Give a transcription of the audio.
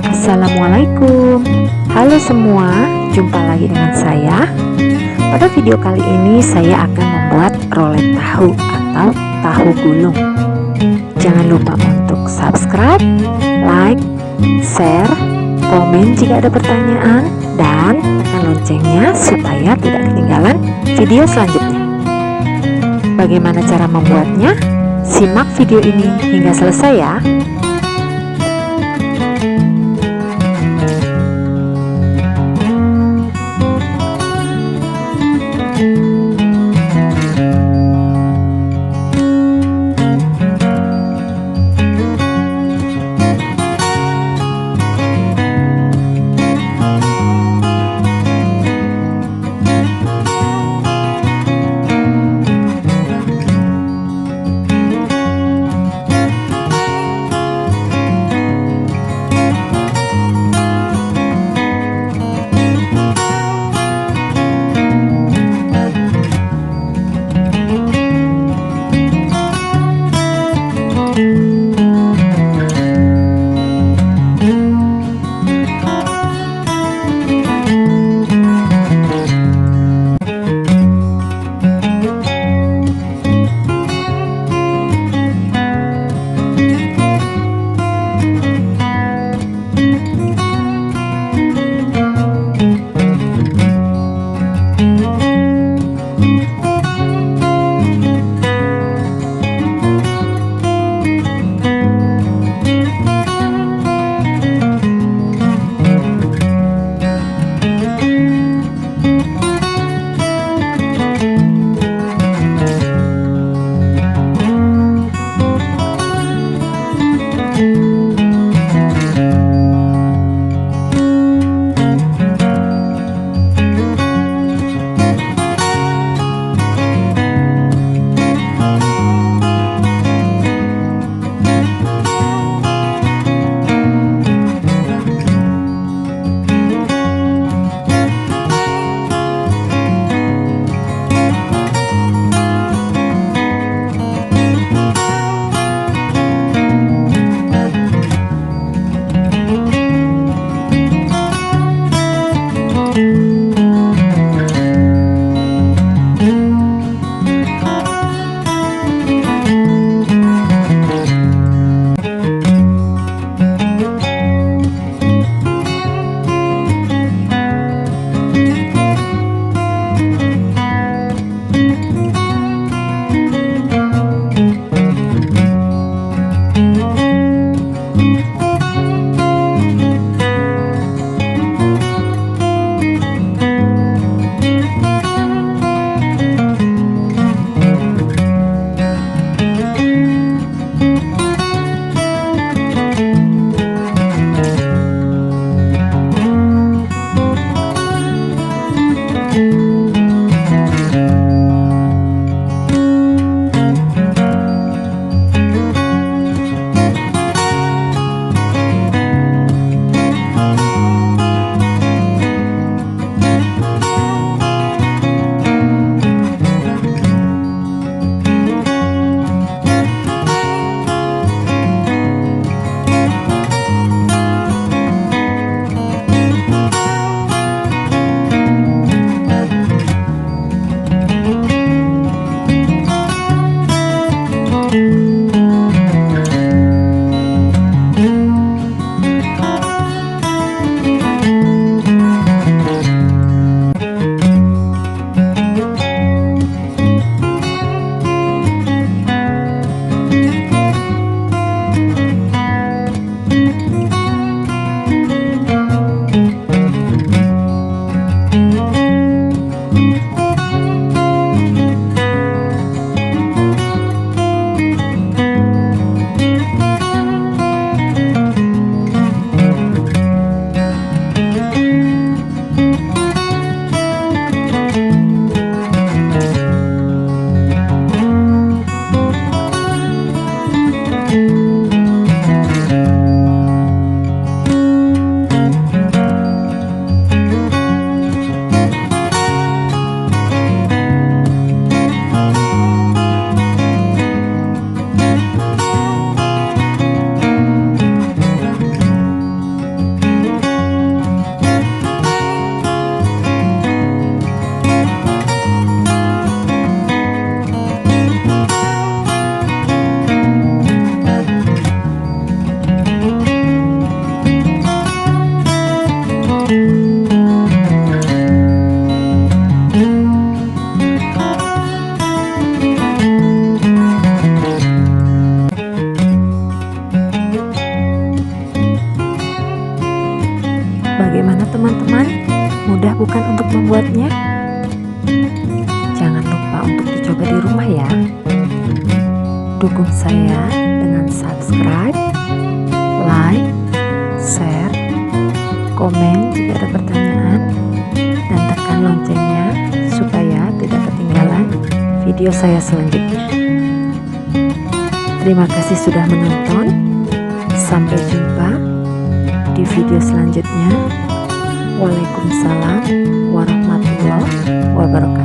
Assalamualaikum. Halo semua, jumpa lagi dengan saya. Pada video kali ini saya akan membuat rolet tahu atau tahu gulung. Jangan lupa untuk subscribe, like, share, komen jika ada pertanyaan, dan tekan loncengnya supaya tidak ketinggalan video selanjutnya. Bagaimana cara membuatnya? Simak video ini hingga selesai ya. Bagaimana teman-teman? Mudah bukan untuk membuatnya? Jangan lupa untuk dicoba di rumah ya. Dukung saya dengan subscribe, like, share, komen jika ada pertanyaan, dan tekan loncengnya supaya tidak ketinggalan video saya selanjutnya. Terima kasih sudah menonton. Sampai jumpa di video selanjutnya. Waalaikumsalam warahmatullahi wabarakatuh.